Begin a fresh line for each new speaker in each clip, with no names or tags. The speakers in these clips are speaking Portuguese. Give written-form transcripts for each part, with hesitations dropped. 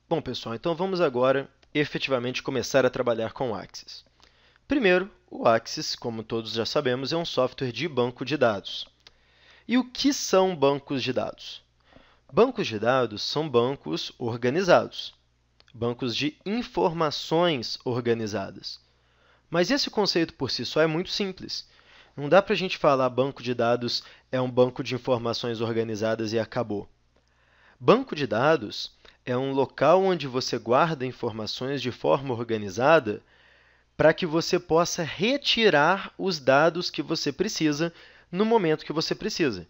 Bom, pessoal, então vamos agora efetivamente começar a trabalhar com o Axis. Primeiro, o Axis, como todos já sabemos, é um software de banco de dados. E o que são bancos de dados? Bancos de dados são bancos organizados, bancos de informações organizadas. Mas esse conceito por si só é muito simples. Não dá para a gente falar banco de dados é um banco de informações organizadas e acabou. Banco de dados é um local onde você guarda informações de forma organizada para que você possa retirar os dados que você precisa no momento que você precisa.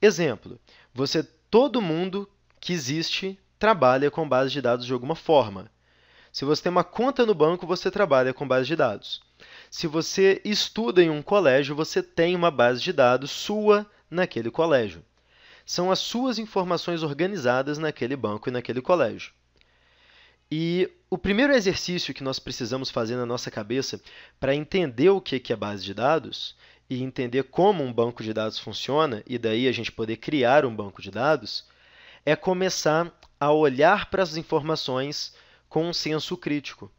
Exemplo, todo mundo que existe trabalha com base de dados de alguma forma. Se você tem uma conta no banco, você trabalha com base de dados. Se você estuda em um colégio, você tem uma base de dados sua naquele colégio. São as suas informações organizadas naquele banco e naquele colégio. E o primeiro exercício que nós precisamos fazer na nossa cabeça para entender o que é base de dados e entender como um banco de dados funciona, e daí a gente poder criar um banco de dados, é começar a olhar para as informações com um senso crítico.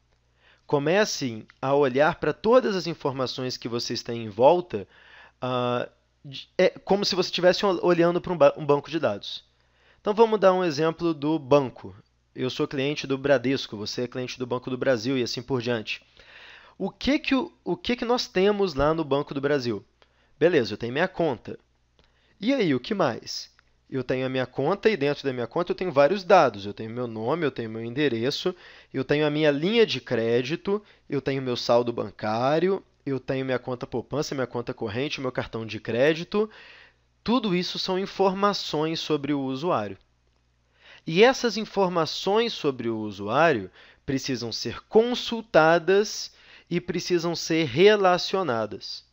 Comecem a olhar para todas as informações que vocês têm em volta, como se você estivesse olhando para um banco de dados. Então, vamos dar um exemplo do banco. Eu sou cliente do Bradesco, você é cliente do Banco do Brasil e assim por diante. O que nós temos lá no Banco do Brasil? Beleza, eu tenho minha conta. E aí, o que mais? Eu tenho a minha conta e dentro da minha conta eu tenho vários dados. Eu tenho meu nome, eu tenho meu endereço, eu tenho a minha linha de crédito, eu tenho meu saldo bancário, eu tenho minha conta poupança, minha conta corrente, meu cartão de crédito. Tudo isso são informações sobre o usuário. E essas informações sobre o usuário precisam ser consultadas e precisam ser relacionadas.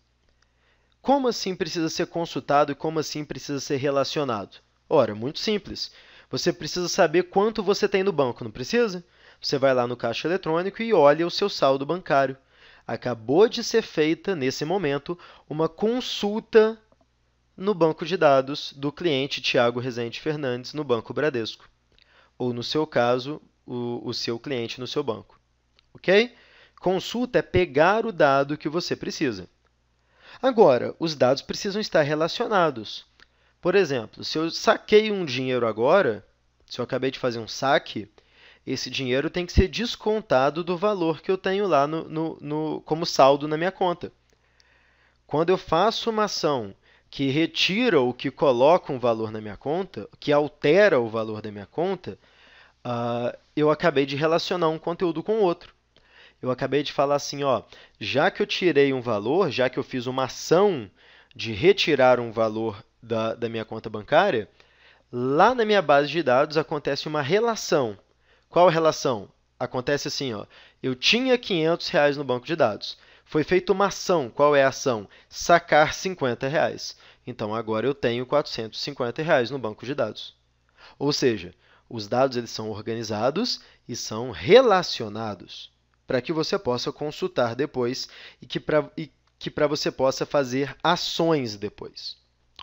Como assim precisa ser consultado e como assim precisa ser relacionado? Ora, muito simples. Você precisa saber quanto você tem no banco, não precisa? Você vai lá no caixa eletrônico e olha o seu saldo bancário. Acabou de ser feita, nesse momento, uma consulta no banco de dados do cliente Tiago Rezende Fernandes no Banco Bradesco. Ou, no seu caso, o seu cliente no seu banco. Ok? Consulta é pegar o dado que você precisa. Agora, os dados precisam estar relacionados. Por exemplo, se eu saquei um dinheiro agora, se eu acabei de fazer um saque, esse dinheiro tem que ser descontado do valor que eu tenho lá como saldo na minha conta. Quando eu faço uma ação que retira ou que coloca um valor na minha conta, que altera o valor da minha conta, eu acabei de relacionar um conteúdo com o outro. Eu acabei de falar assim, ó, já que eu tirei um valor, já que eu fiz uma ação de retirar um valor da minha conta bancária, lá na minha base de dados acontece uma relação. Qual a relação? Acontece assim, ó, eu tinha R$ 500 no banco de dados. Foi feita uma ação. Qual é a ação? Sacar R$ 50. Então, agora eu tenho R$ 450 no banco de dados. Ou seja, os dados eles são organizados e são relacionados para que você possa consultar depois e que para você possa fazer ações depois.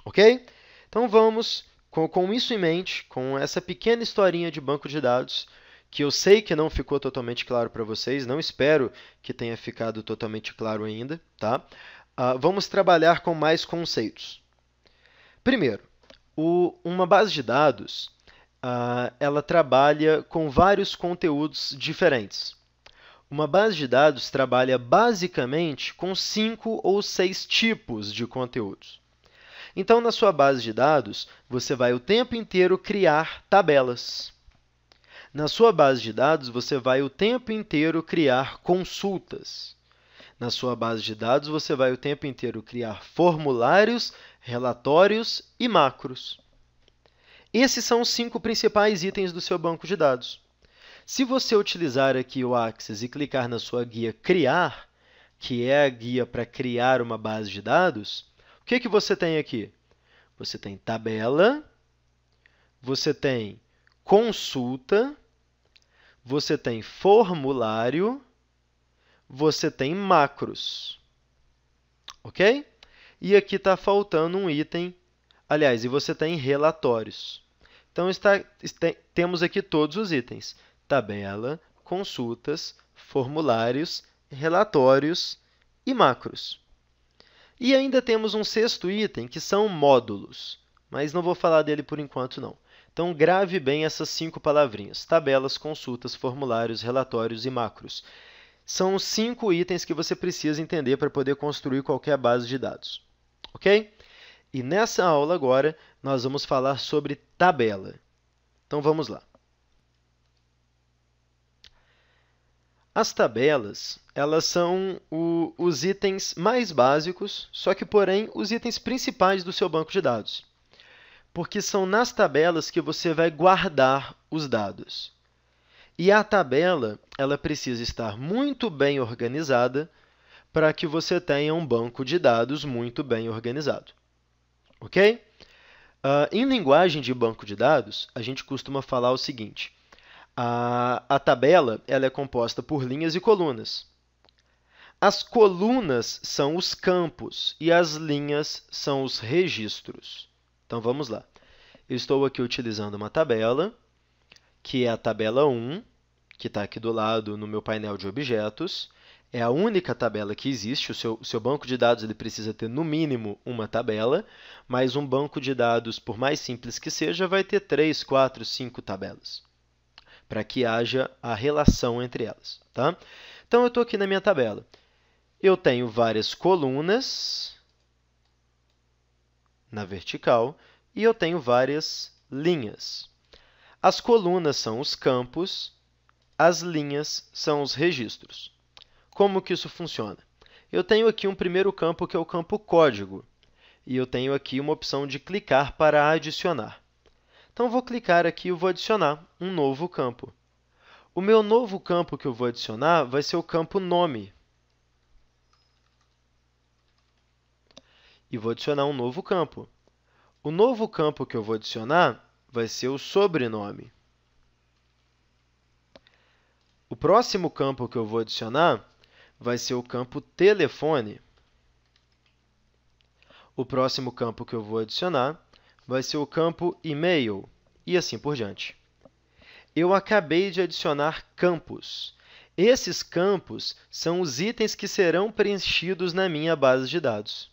Ok? Então, vamos, com isso em mente, com essa pequena historinha de banco de dados, que eu sei que não ficou totalmente claro para vocês, não espero que tenha ficado totalmente claro ainda, tá? Vamos trabalhar com mais conceitos. Primeiro, uma base de dados, ela trabalha com vários conteúdos diferentes. Uma base de dados trabalha basicamente com 5 ou 6 tipos de conteúdos. Então, na sua base de dados, você vai o tempo inteiro criar tabelas. Na sua base de dados, você vai o tempo inteiro criar consultas. Na sua base de dados, você vai o tempo inteiro criar formulários, relatórios e macros. Esses são os 5 principais itens do seu banco de dados. Se você utilizar aqui o Axis e clicar na sua guia Criar, que é a guia para criar uma base de dados, o que você tem aqui? Você tem tabela, você tem consulta, você tem formulário, você tem macros. Ok? E aqui está faltando um item, aliás, e você tem relatórios. Então, temos aqui todos os itens: tabela, consultas, formulários, relatórios e macros. E ainda temos um sexto item, que são módulos, mas não vou falar dele por enquanto, não. Então, grave bem essas 5 palavrinhas: tabelas, consultas, formulários, relatórios e macros. São os 5 itens que você precisa entender para poder construir qualquer base de dados. Ok? E nessa aula agora, nós vamos falar sobre tabela. Então, vamos lá. As tabelas, elas são os itens mais básicos, só que, porém, os itens principais do seu banco de dados. Porque são nas tabelas que você vai guardar os dados. E a tabela, ela precisa estar muito bem organizada para que você tenha um banco de dados muito bem organizado. Ok? Em linguagem de banco de dados, a gente costuma falar o seguinte: a tabela ela é composta por linhas e colunas. As colunas são os campos e as linhas são os registros. Então, vamos lá. Eu estou aqui utilizando uma tabela, que é a tabela 1, que está aqui do lado no meu painel de objetos. É a única tabela que existe. O seu banco de dados ele precisa ter, no mínimo, uma tabela, mas um banco de dados, por mais simples que seja, vai ter 3, 4, 5 tabelas, para que haja a relação entre elas. Tá? Então, eu estou aqui na minha tabela. Eu tenho várias colunas na vertical e eu tenho várias linhas. As colunas são os campos, as linhas são os registros. Como que isso funciona? Eu tenho aqui um primeiro campo, que é o campo código, e eu tenho aqui uma opção de clicar para adicionar. Então, vou clicar aqui e vou adicionar um novo campo. O meu novo campo que eu vou adicionar vai ser o campo nome. E vou adicionar um novo campo. O novo campo que eu vou adicionar vai ser o sobrenome. O próximo campo que eu vou adicionar vai ser o campo telefone. O próximo campo que eu vou adicionar vai ser o campo e-mail, e assim por diante. Eu acabei de adicionar campos. Esses campos são os itens que serão preenchidos na minha base de dados.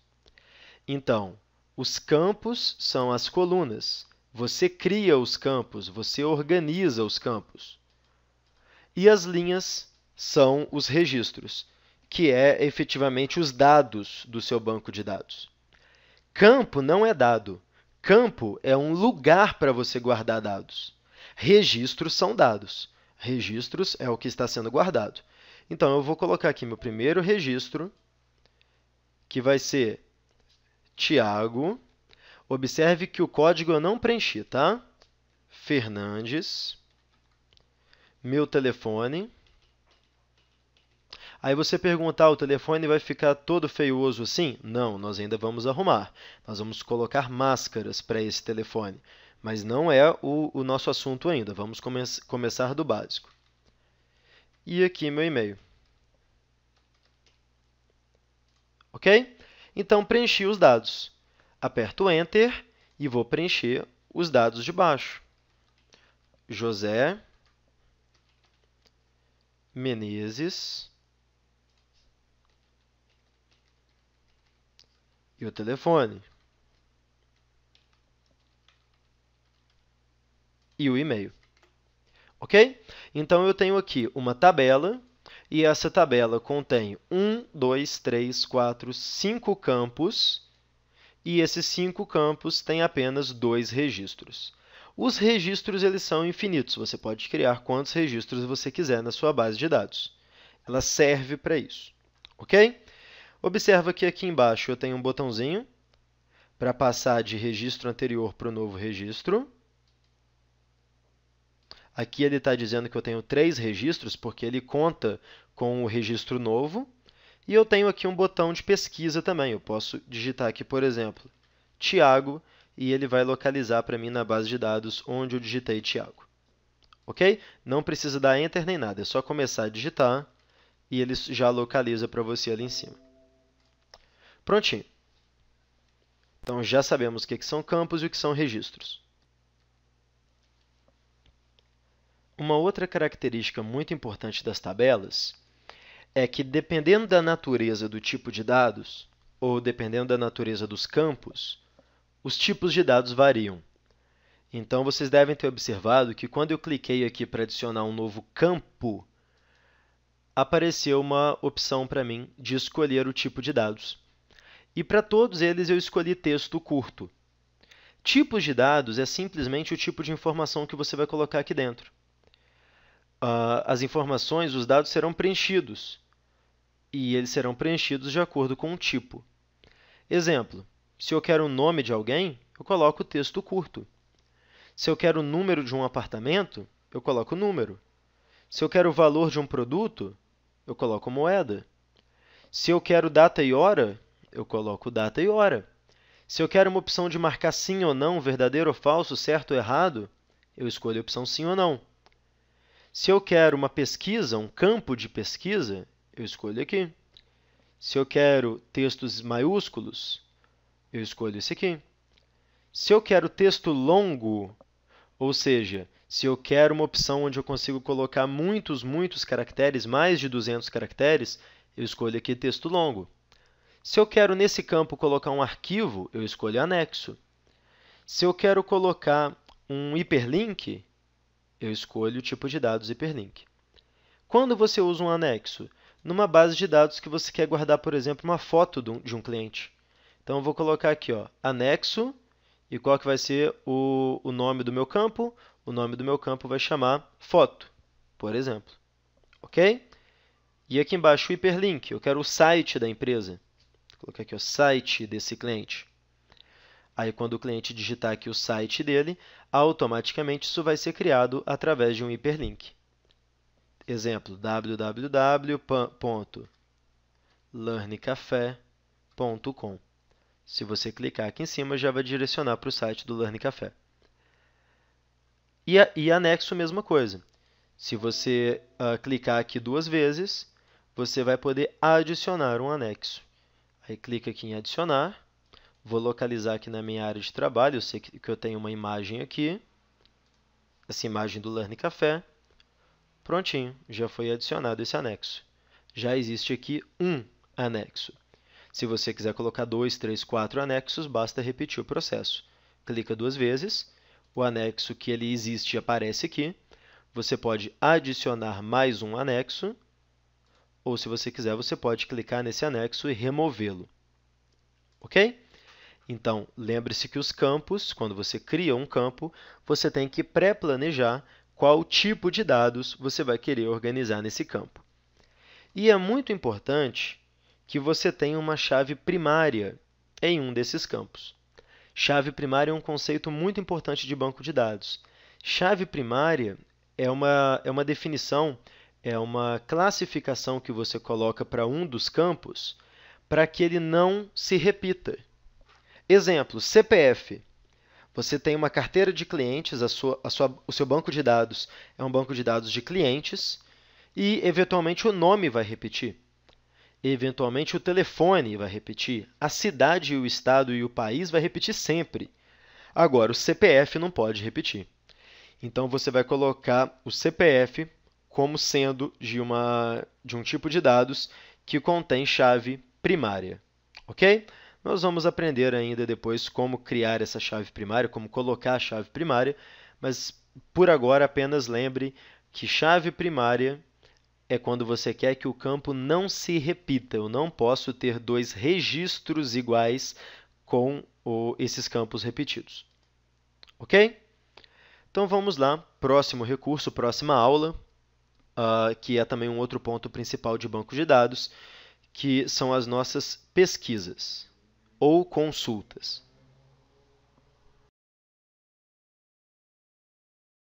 Então, os campos são as colunas. Você cria os campos, você organiza os campos. E as linhas são os registros, que é efetivamente os dados do seu banco de dados. Campo não é dado. Campo é um lugar para você guardar dados. Registros são dados. Registros é o que está sendo guardado. Então, eu vou colocar aqui meu primeiro registro, que vai ser Tiago. Observe que o código eu não preenchi, tá? Fernandes. Meu telefone. Aí você pergunta, o telefone vai ficar todo feioso assim? Não, nós ainda vamos arrumar. Nós vamos colocar máscaras para esse telefone, mas não é o nosso assunto ainda. Vamos começar do básico. E aqui meu e-mail. Ok? Então, preenchi os dados. Aperto Enter e vou preencher os dados de baixo. José Menezes e o telefone. E o e-mail. Ok? Então, eu tenho aqui uma tabela, e essa tabela contém 1, 2, 3, 4, 5 campos, e esses 5 campos têm apenas 2 registros. Os registros eles são infinitos. Você pode criar quantos registros você quiser na sua base de dados. Ela serve para isso. Ok? Observa que aqui embaixo eu tenho um botãozinho para passar de registro anterior para o novo registro. Aqui ele está dizendo que eu tenho 3 registros, porque ele conta com o registro novo. E eu tenho aqui um botão de pesquisa também. Eu posso digitar aqui, por exemplo, Tiago, e ele vai localizar para mim na base de dados onde eu digitei Tiago. Ok? Não precisa dar Enter nem nada, é só começar a digitar e ele já localiza para você ali em cima. Prontinho. Então, já sabemos o que são campos e o que são registros. Uma outra característica muito importante das tabelas é que, dependendo da natureza do tipo de dados, ou dependendo da natureza dos campos, os tipos de dados variam. Então, vocês devem ter observado que quando eu cliquei aqui para adicionar um novo campo, apareceu uma opção para mim de escolher o tipo de dados. E para todos eles eu escolhi texto curto. Tipos de dados é simplesmente o tipo de informação que você vai colocar aqui dentro. As informações, os dados serão preenchidos, e eles serão preenchidos de acordo com o tipo. Exemplo, se eu quero o nome de alguém, eu coloco o texto curto. Se eu quero o número de um apartamento, eu coloco o número. Se eu quero o valor de um produto, eu coloco moeda. Se eu quero data e hora, eu coloco data e hora. Se eu quero uma opção de marcar sim ou não, verdadeiro ou falso, certo ou errado, eu escolho a opção sim ou não. Se eu quero uma pesquisa, um campo de pesquisa, eu escolho aqui. Se eu quero textos maiúsculos, eu escolho esse aqui. Se eu quero texto longo, ou seja, se eu quero uma opção onde eu consigo colocar muitos caracteres, mais de 200 caracteres, eu escolho aqui texto longo. Se eu quero, nesse campo, colocar um arquivo, eu escolho anexo. Se eu quero colocar um hiperlink, eu escolho o tipo de dados hiperlink. Quando você usa um anexo? Numa base de dados que você quer guardar, por exemplo, uma foto de um cliente. Então, eu vou colocar aqui, anexo, e qual que vai ser o nome do meu campo? O nome do meu campo vai chamar foto, por exemplo. Ok? E aqui embaixo, o hiperlink. Eu quero o site da empresa. Vou colocar aqui o site desse cliente. Aí, quando o cliente digitar aqui o site dele, automaticamente isso vai ser criado através de um hiperlink. Exemplo, www.learncafé.com. Se você clicar aqui em cima, já vai direcionar para o site do Learn Café. E anexo, mesma coisa. Se você clicar aqui 2 vezes, você vai poder adicionar um anexo. Aí, clica aqui em adicionar. Vou localizar aqui na minha área de trabalho. Eu sei que eu tenho uma imagem aqui. Essa imagem do Learn Café. Prontinho, já foi adicionado esse anexo. Já existe aqui um anexo. Se você quiser colocar 2, 3, 4 anexos, basta repetir o processo. Clica 2 vezes, o anexo que ele existe aparece aqui. Você pode adicionar mais um anexo, ou se você quiser, você pode clicar nesse anexo e removê-lo. Ok? Então, lembre-se que os campos, quando você cria um campo, você tem que pré-planejar qual tipo de dados você vai querer organizar nesse campo. E é muito importante que você tenha uma chave primária em um desses campos. Chave primária é um conceito muito importante de banco de dados. Chave primária é uma definição, é uma classificação que você coloca para um dos campos para que ele não se repita. Exemplo, CPF. Você tem uma carteira de clientes, o seu banco de dados é um banco de dados de clientes e, eventualmente, o nome vai repetir. Eventualmente, o telefone vai repetir. A cidade, o estado e o país vai repetir sempre. Agora, o CPF não pode repetir. Então, você vai colocar o CPF como sendo de um tipo de dados que contém chave primária. Ok? Nós vamos aprender ainda depois como criar essa chave primária, como colocar a chave primária, mas, por agora, apenas lembre que chave primária é quando você quer que o campo não se repita. Eu não posso ter 2 registros iguais com esses campos repetidos. Ok? Então, vamos lá. Próximo recurso, próxima aula, que é também um outro ponto principal de banco de dados, que são as nossas pesquisas ou consultas.